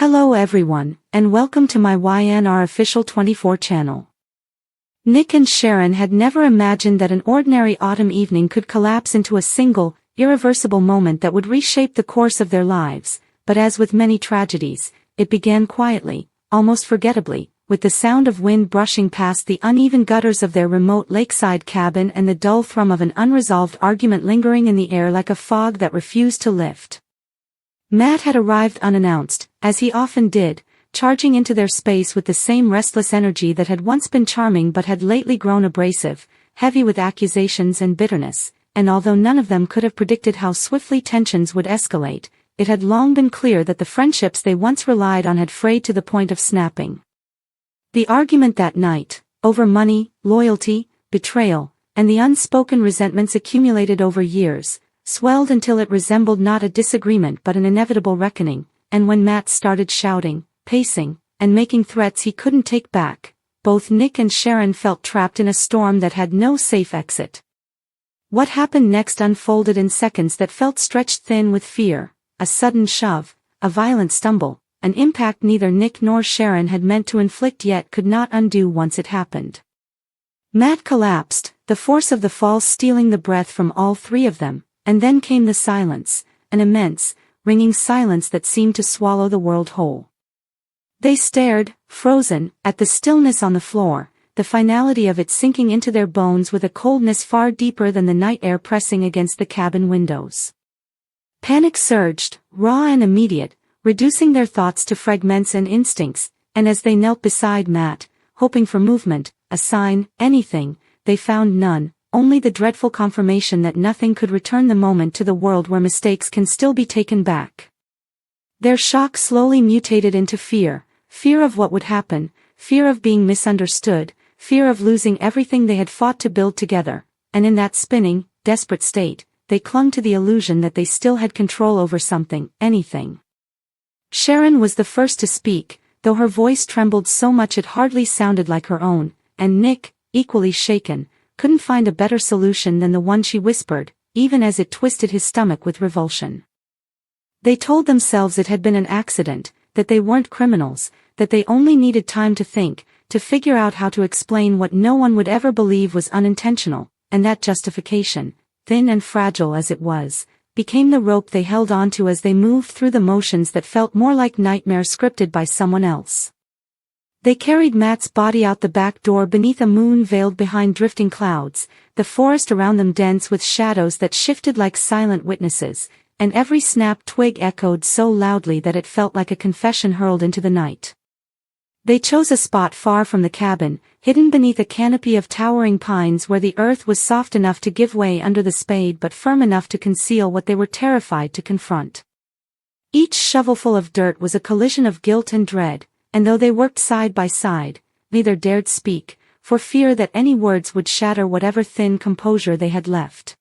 Hello everyone, and welcome to my YNR official 24 channel. Nick and Sharon had never imagined that an ordinary autumn evening could collapse into a single, irreversible moment that would reshape the course of their lives, but as with many tragedies, it began quietly, almost forgettably, with the sound of wind brushing past the uneven gutters of their remote lakeside cabin and the dull thrum of an unresolved argument lingering in the air like a fog that refused to lift. Matt had arrived unannounced, as he often did, charging into their space with the same restless energy that had once been charming but had lately grown abrasive, heavy with accusations and bitterness, and although none of them could have predicted how swiftly tensions would escalate, it had long been clear that the friendships they once relied on had frayed to the point of snapping. The argument that night, over money, loyalty, betrayal, and the unspoken resentments accumulated over years, swelled until it resembled not a disagreement but an inevitable reckoning, and when Matt started shouting, pacing, and making threats he couldn't take back, both Nick and Sharon felt trapped in a storm that had no safe exit. What happened next unfolded in seconds that felt stretched thin with fear, a sudden shove, a violent stumble, an impact neither Nick nor Sharon had meant to inflict yet could not undo once it happened. Matt collapsed, the force of the fall stealing the breath from all three of them. And then came the silence, an immense, ringing silence that seemed to swallow the world whole. They stared, frozen, at the stillness on the floor, the finality of it sinking into their bones with a coldness far deeper than the night air pressing against the cabin windows. Panic surged, raw and immediate, reducing their thoughts to fragments and instincts, and as they knelt beside Matt, hoping for movement, a sign, anything, they found none. Only the dreadful confirmation that nothing could return the moment to the world where mistakes can still be taken back. Their shock slowly mutated into fear, fear of what would happen, fear of being misunderstood, fear of losing everything they had fought to build together, and in that spinning, desperate state, they clung to the illusion that they still had control over something, anything. Sharon was the first to speak, though her voice trembled so much it hardly sounded like her own, and Nick, equally shaken, couldn't find a better solution than the one she whispered, even as it twisted his stomach with revulsion. They told themselves it had been an accident, that they weren't criminals, that they only needed time to think, to figure out how to explain what no one would ever believe was unintentional, and that justification, thin and fragile as it was, became the rope they held onto as they moved through the motions that felt more like nightmares scripted by someone else. They carried Matt's body out the back door beneath a moon veiled behind drifting clouds, the forest around them dense with shadows that shifted like silent witnesses, and every snapped twig echoed so loudly that it felt like a confession hurled into the night. They chose a spot far from the cabin, hidden beneath a canopy of towering pines where the earth was soft enough to give way under the spade but firm enough to conceal what they were terrified to confront. Each shovelful of dirt was a collision of guilt and dread, and though they worked side by side, neither dared speak, for fear that any words would shatter whatever thin composure they had left.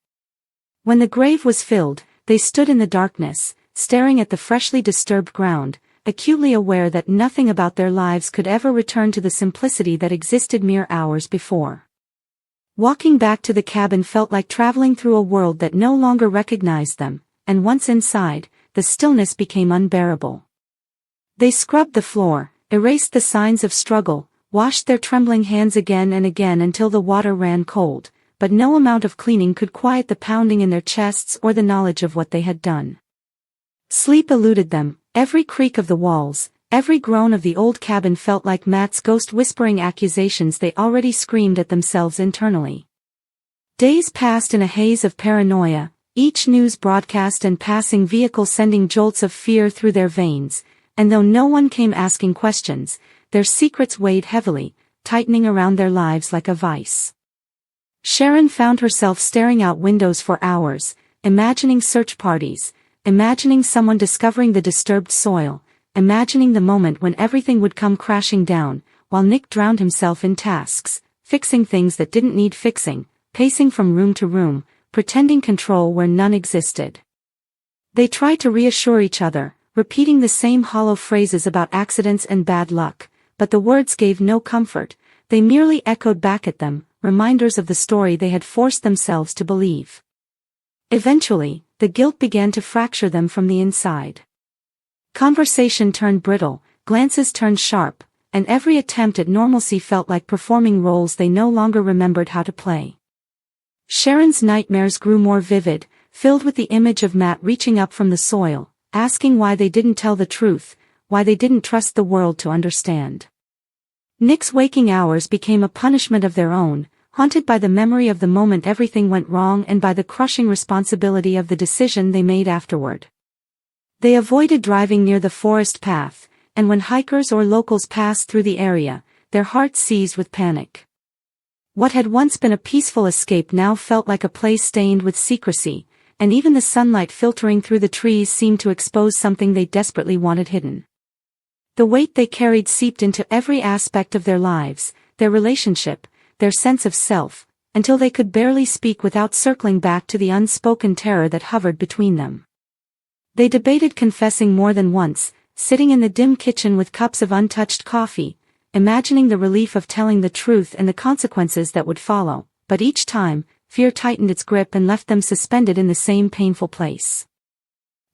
When the grave was filled, they stood in the darkness, staring at the freshly disturbed ground, acutely aware that nothing about their lives could ever return to the simplicity that existed mere hours before. Walking back to the cabin felt like traveling through a world that no longer recognized them, and once inside, the stillness became unbearable. They scrubbed the floor, erased the signs of struggle, washed their trembling hands again and again until the water ran cold, but no amount of cleaning could quiet the pounding in their chests or the knowledge of what they had done. Sleep eluded them, every creak of the walls, every groan of the old cabin felt like Matt's ghost whispering accusations they already screamed at themselves internally. Days passed in a haze of paranoia, each news broadcast and passing vehicle sending jolts of fear through their veins, and though no one came asking questions, their secrets weighed heavily, tightening around their lives like a vice. Sharon found herself staring out windows for hours, imagining search parties, imagining someone discovering the disturbed soil, imagining the moment when everything would come crashing down, while Nick drowned himself in tasks, fixing things that didn't need fixing, pacing from room to room, pretending control where none existed. They tried to reassure each other, repeating the same hollow phrases about accidents and bad luck, but the words gave no comfort, they merely echoed back at them, reminders of the story they had forced themselves to believe. Eventually, the guilt began to fracture them from the inside. Conversation turned brittle, glances turned sharp, and every attempt at normalcy felt like performing roles they no longer remembered how to play. Sharon's nightmares grew more vivid, filled with the image of Matt reaching up from the soil, asking why they didn't tell the truth, why they didn't trust the world to understand. Nick's waking hours became a punishment of their own, haunted by the memory of the moment everything went wrong and by the crushing responsibility of the decision they made afterward. They avoided driving near the forest path, and when hikers or locals passed through the area, their hearts seized with panic. What had once been a peaceful escape now felt like a place stained with secrecy, and even the sunlight filtering through the trees seemed to expose something they desperately wanted hidden. The weight they carried seeped into every aspect of their lives, their relationship, their sense of self, until they could barely speak without circling back to the unspoken terror that hovered between them. They debated confessing more than once, sitting in the dim kitchen with cups of untouched coffee, imagining the relief of telling the truth and the consequences that would follow, but each time, fear tightened its grip and left them suspended in the same painful place.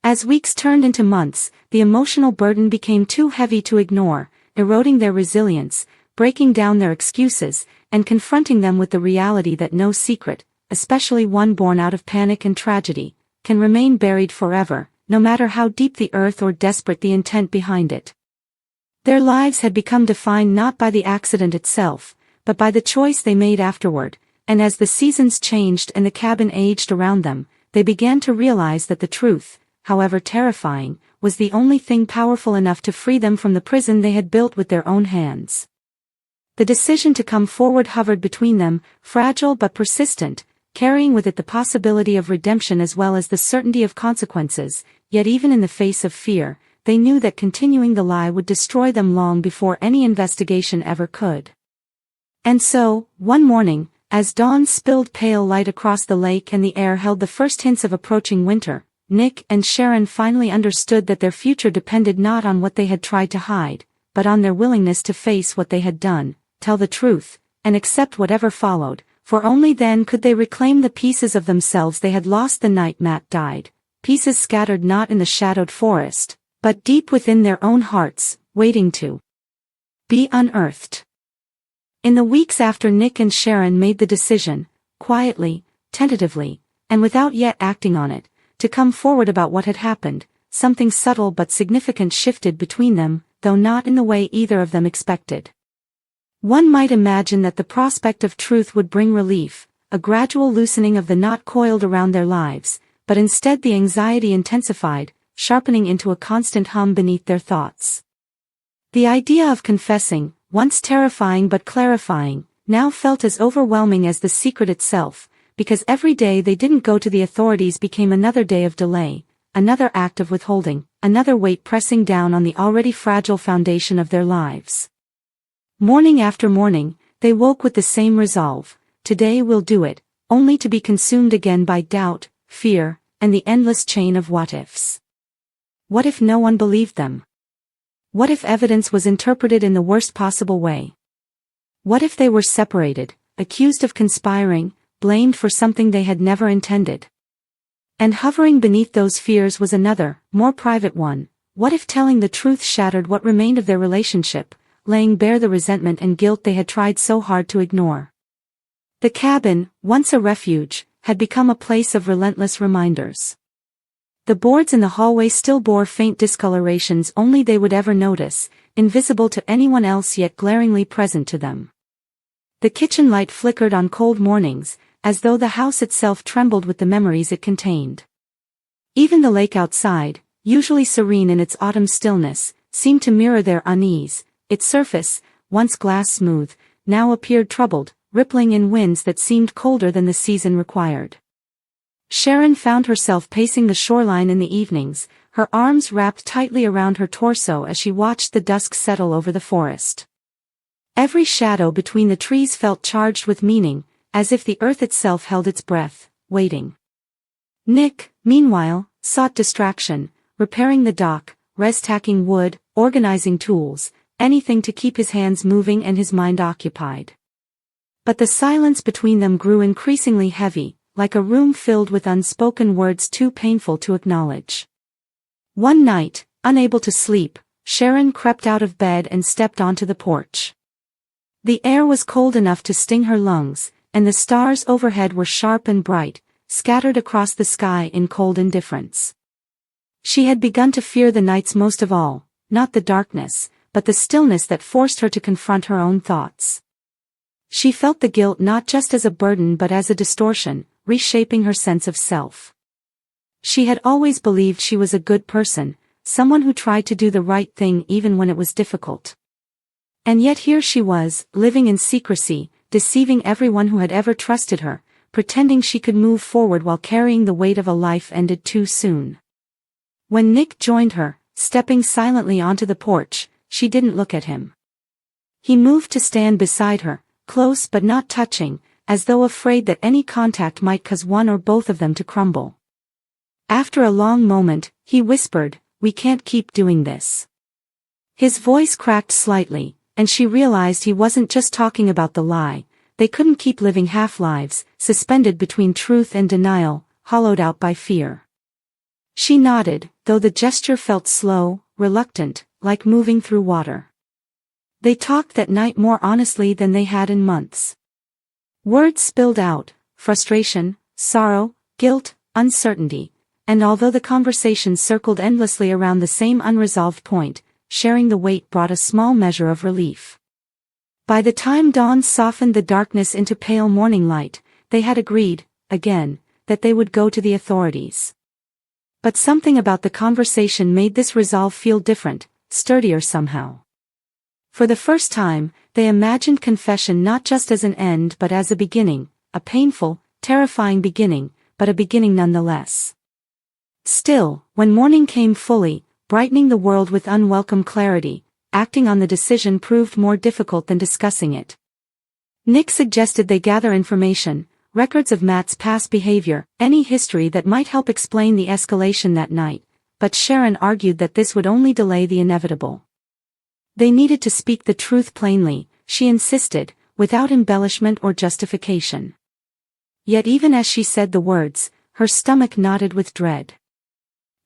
As weeks turned into months, the emotional burden became too heavy to ignore, eroding their resilience, breaking down their excuses, and confronting them with the reality that no secret, especially one born out of panic and tragedy, can remain buried forever, no matter how deep the earth or desperate the intent behind it. Their lives had become defined not by the accident itself, but by the choice they made afterward, and as the seasons changed and the cabin aged around them, they began to realize that the truth, however terrifying, was the only thing powerful enough to free them from the prison they had built with their own hands. The decision to come forward hovered between them, fragile but persistent, carrying with it the possibility of redemption as well as the certainty of consequences, yet even in the face of fear, they knew that continuing the lie would destroy them long before any investigation ever could. And so, one morning, as dawn spilled pale light across the lake and the air held the first hints of approaching winter, Nick and Sharon finally understood that their future depended not on what they had tried to hide, but on their willingness to face what they had done, tell the truth, and accept whatever followed, for only then could they reclaim the pieces of themselves they had lost the night Matt died, pieces scattered not in the shadowed forest, but deep within their own hearts, waiting to be unearthed. In the weeks after Nick and Sharon made the decision, quietly, tentatively, and without yet acting on it, to come forward about what had happened, something subtle but significant shifted between them, though not in the way either of them expected. One might imagine that the prospect of truth would bring relief, a gradual loosening of the knot coiled around their lives, but instead the anxiety intensified, sharpening into a constant hum beneath their thoughts. The idea of confessing, once terrifying but clarifying, now felt as overwhelming as the secret itself, because every day they didn't go to the authorities became another day of delay, another act of withholding, another weight pressing down on the already fragile foundation of their lives. Morning after morning, they woke with the same resolve: today we'll do it, only to be consumed again by doubt, fear, and the endless chain of what-ifs. What if no one believed them? What if evidence was interpreted in the worst possible way? What if they were separated, accused of conspiring, blamed for something they had never intended? And hovering beneath those fears was another, more private one: what if telling the truth shattered what remained of their relationship, laying bare the resentment and guilt they had tried so hard to ignore? The cabin, once a refuge, had become a place of relentless reminders. The boards in the hallway still bore faint discolorations only they would ever notice, invisible to anyone else yet glaringly present to them. The kitchen light flickered on cold mornings, as though the house itself trembled with the memories it contained. Even the lake outside, usually serene in its autumn stillness, seemed to mirror their unease. Its surface, once glass smooth, now appeared troubled, rippling in winds that seemed colder than the season required. Sharon found herself pacing the shoreline in the evenings, her arms wrapped tightly around her torso as she watched the dusk settle over the forest. Every shadow between the trees felt charged with meaning, as if the earth itself held its breath, waiting. Nick, meanwhile, sought distraction, repairing the dock, restacking wood, organizing tools, anything to keep his hands moving and his mind occupied. But the silence between them grew increasingly heavy, like a room filled with unspoken words too painful to acknowledge. One night, unable to sleep, Sharon crept out of bed and stepped onto the porch. The air was cold enough to sting her lungs, and the stars overhead were sharp and bright, scattered across the sky in cold indifference. She had begun to fear the nights most of all, not the darkness, but the stillness that forced her to confront her own thoughts. She felt the guilt not just as a burden but as a distortion, reshaping her sense of self. She had always believed she was a good person, someone who tried to do the right thing even when it was difficult. And yet here she was, living in secrecy, deceiving everyone who had ever trusted her, pretending she could move forward while carrying the weight of a life ended too soon. When Nick joined her, stepping silently onto the porch, she didn't look at him. He moved to stand beside her, close but not touching, as though afraid that any contact might cause one or both of them to crumble. After a long moment, he whispered, "We can't keep doing this." His voice cracked slightly, and she realized he wasn't just talking about the lie. They couldn't keep living half-lives, suspended between truth and denial, hollowed out by fear. She nodded, though the gesture felt slow, reluctant, like moving through water. They talked that night more honestly than they had in months. Words spilled out, frustration, sorrow, guilt, uncertainty, and although the conversation circled endlessly around the same unresolved point, sharing the weight brought a small measure of relief. By the time dawn softened the darkness into pale morning light, they had agreed, again, that they would go to the authorities. But something about the conversation made this resolve feel different, sturdier somehow. For the first time, they imagined confession not just as an end but as a beginning, a painful, terrifying beginning, but a beginning nonetheless. Still, when morning came fully, brightening the world with unwelcome clarity, acting on the decision proved more difficult than discussing it. Nick suggested they gather information, records of Matt's past behavior, any history that might help explain the escalation that night, but Sharon argued that this would only delay the inevitable. They needed to speak the truth plainly, she insisted, without embellishment or justification. Yet even as she said the words, her stomach knotted with dread.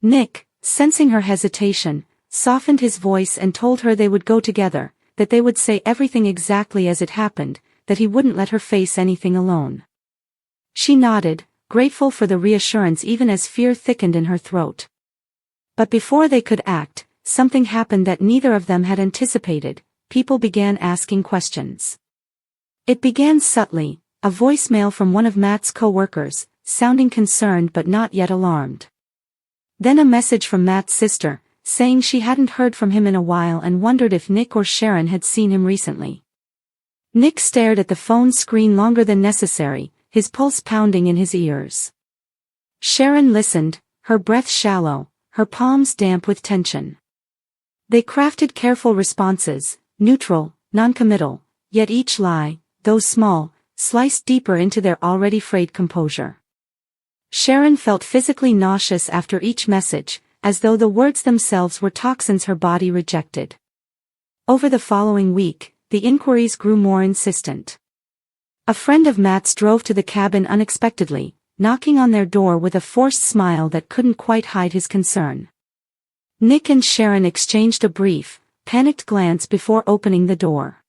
Nick, sensing her hesitation, softened his voice and told her they would go together, that they would say everything exactly as it happened, that he wouldn't let her face anything alone. She nodded, grateful for the reassurance even as fear thickened in her throat. But before they could act, something happened that neither of them had anticipated. People began asking questions. It began subtly, a voicemail from one of Matt's co-workers, sounding concerned but not yet alarmed. Then a message from Matt's sister, saying she hadn't heard from him in a while and wondered if Nick or Sharon had seen him recently. Nick stared at the phone screen longer than necessary, his pulse pounding in his ears. Sharon listened, her breath shallow, her palms damp with tension. They crafted careful responses, neutral, non-committal, yet each lie, though small, sliced deeper into their already frayed composure. Sharon felt physically nauseous after each message, as though the words themselves were toxins her body rejected. Over the following week, the inquiries grew more insistent. A friend of Matt's drove to the cabin unexpectedly, knocking on their door with a forced smile that couldn't quite hide his concern. Nick and Sharon exchanged a brief, panicked glance before opening the door.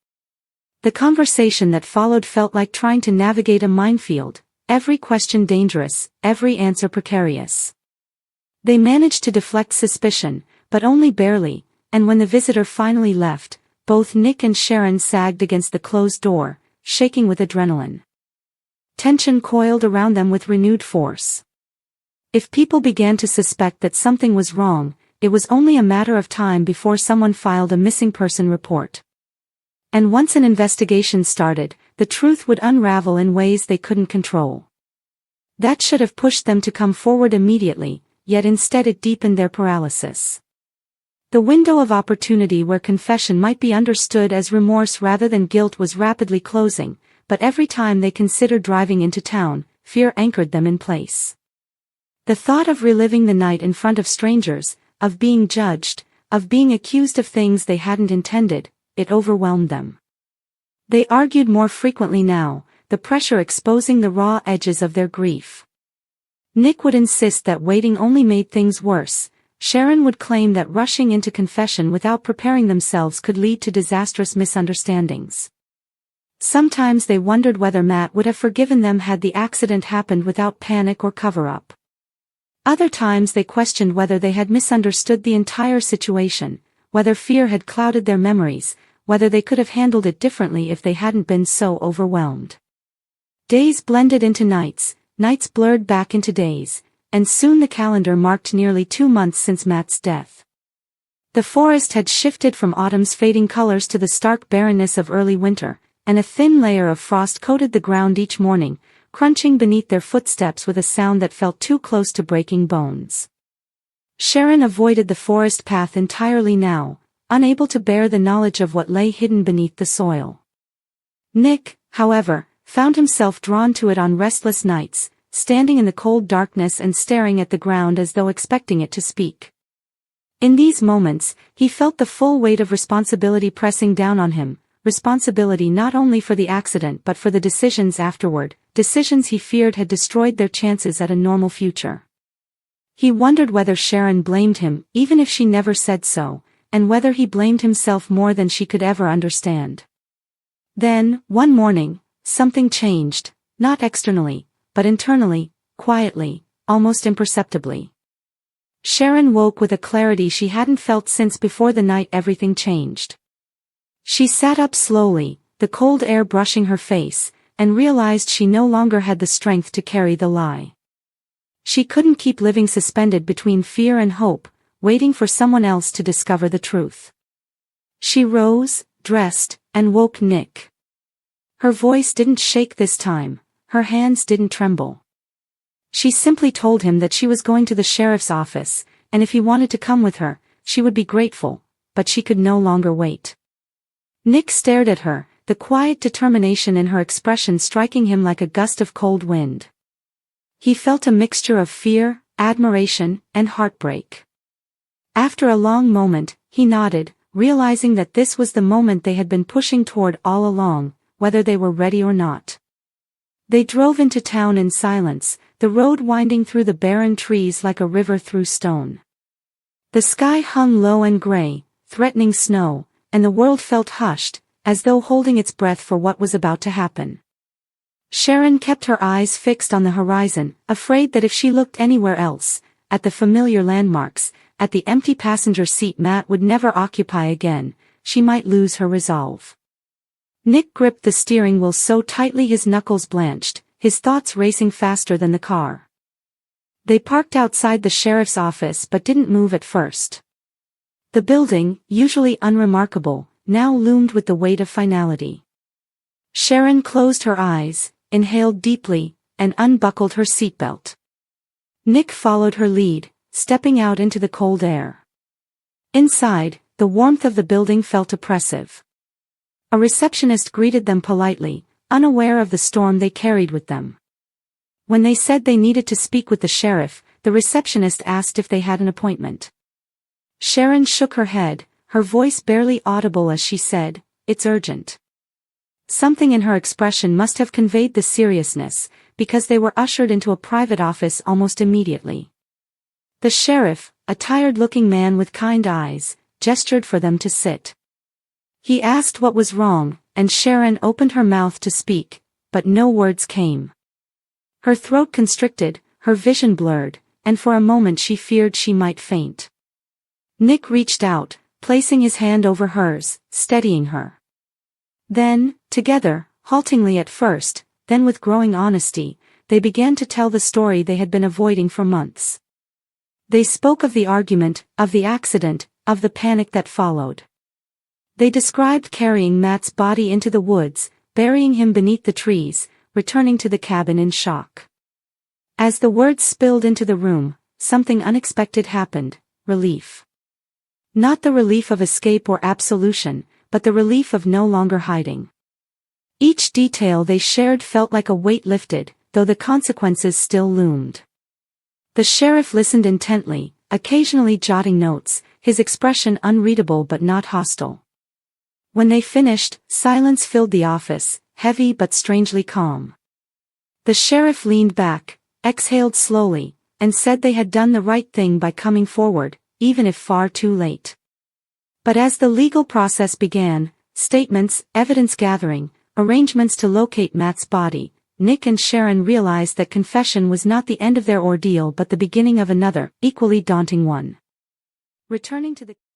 The conversation that followed felt like trying to navigate a minefield, every question dangerous, every answer precarious. They managed to deflect suspicion, but only barely, and when the visitor finally left, both Nick and Sharon sagged against the closed door, shaking with adrenaline. Tension coiled around them with renewed force. If people began to suspect that something was wrong, it was only a matter of time before someone filed a missing person report. And once an investigation started, the truth would unravel in ways they couldn't control. That should have pushed them to come forward immediately, yet instead it deepened their paralysis. The window of opportunity where confession might be understood as remorse rather than guilt was rapidly closing, but every time they considered driving into town, fear anchored them in place. The thought of reliving the night in front of strangers, of being judged, of being accused of things they hadn't intended, it overwhelmed them. They argued more frequently now, the pressure exposing the raw edges of their grief. Nick would insist that waiting only made things worse. Sharon would claim that rushing into confession without preparing themselves could lead to disastrous misunderstandings. Sometimes they wondered whether Matt would have forgiven them had the accident happened without panic or cover-up. Other times they questioned whether they had misunderstood the entire situation, whether fear had clouded their memories, whether they could have handled it differently if they hadn't been so overwhelmed. Days blended into nights, nights blurred back into days, and soon the calendar marked nearly 2 months since Matt's death. The forest had shifted from autumn's fading colors to the stark barrenness of early winter, and a thin layer of frost coated the ground each morning, crunching beneath their footsteps with a sound that felt too close to breaking bones. Sharon avoided the forest path entirely now, unable to bear the knowledge of what lay hidden beneath the soil. Nick, however, found himself drawn to it on restless nights, standing in the cold darkness and staring at the ground as though expecting it to speak. In these moments, he felt the full weight of responsibility pressing down on him, responsibility not only for the accident but for the decisions afterward, decisions he feared had destroyed their chances at a normal future. He wondered whether Sharon blamed him, even if she never said so, and whether he blamed himself more than she could ever understand. Then, one morning, something changed, not externally, but internally, quietly, almost imperceptibly. Sharon woke with a clarity she hadn't felt since before the night everything changed. She sat up slowly, the cold air brushing her face, and realized she no longer had the strength to carry the lie. She couldn't keep living suspended between fear and hope, waiting for someone else to discover the truth. She rose, dressed, and woke Nick. Her voice didn't shake this time, her hands didn't tremble. She simply told him that she was going to the sheriff's office, and if he wanted to come with her, she would be grateful, but she could no longer wait. Nick stared at her, the quiet determination in her expression striking him like a gust of cold wind. He felt a mixture of fear, admiration, and heartbreak. After a long moment, he nodded, realizing that this was the moment they had been pushing toward all along, whether they were ready or not. They drove into town in silence, the road winding through the barren trees like a river through stone. The sky hung low and gray, threatening snow, and the world felt hushed, as though holding its breath for what was about to happen. Sharon kept her eyes fixed on the horizon, afraid that if she looked anywhere else, at the familiar landmarks, at the empty passenger seat Matt would never occupy again, she might lose her resolve. Nick gripped the steering wheel so tightly his knuckles blanched, his thoughts racing faster than the car. They parked outside the sheriff's office but didn't move at first. The building, usually unremarkable, now loomed with the weight of finality. Sharon closed her eyes, inhaled deeply, and unbuckled her seatbelt. Nick followed her lead, stepping out into the cold air. Inside, the warmth of the building felt oppressive. A receptionist greeted them politely, unaware of the storm they carried with them. When they said they needed to speak with the sheriff, the receptionist asked if they had an appointment. Sharon shook her head, her voice barely audible as she said, "It's urgent." Something in her expression must have conveyed the seriousness, because they were ushered into a private office almost immediately. The sheriff, a tired-looking man with kind eyes, gestured for them to sit. He asked what was wrong, and Sharon opened her mouth to speak, but no words came. Her throat constricted, her vision blurred, and for a moment she feared she might faint. Nick reached out, placing his hand over hers, steadying her. Then, together, haltingly at first, then with growing honesty, they began to tell the story they had been avoiding for months. They spoke of the argument, of the accident, of the panic that followed. They described carrying Matt's body into the woods, burying him beneath the trees, returning to the cabin in shock. As the words spilled into the room, something unexpected happened: relief. Not the relief of escape or absolution, but the relief of no longer hiding. Each detail they shared felt like a weight lifted, though the consequences still loomed. The sheriff listened intently, occasionally jotting notes, his expression unreadable but not hostile. When they finished, silence filled the office, heavy but strangely calm. The sheriff leaned back, exhaled slowly, and said they had done the right thing by coming forward, even if far too late. But as the legal process began, statements, evidence gathering, arrangements to locate Matt's body, Nick and Sharon realized that confession was not the end of their ordeal but the beginning of another, equally daunting one. Returning to the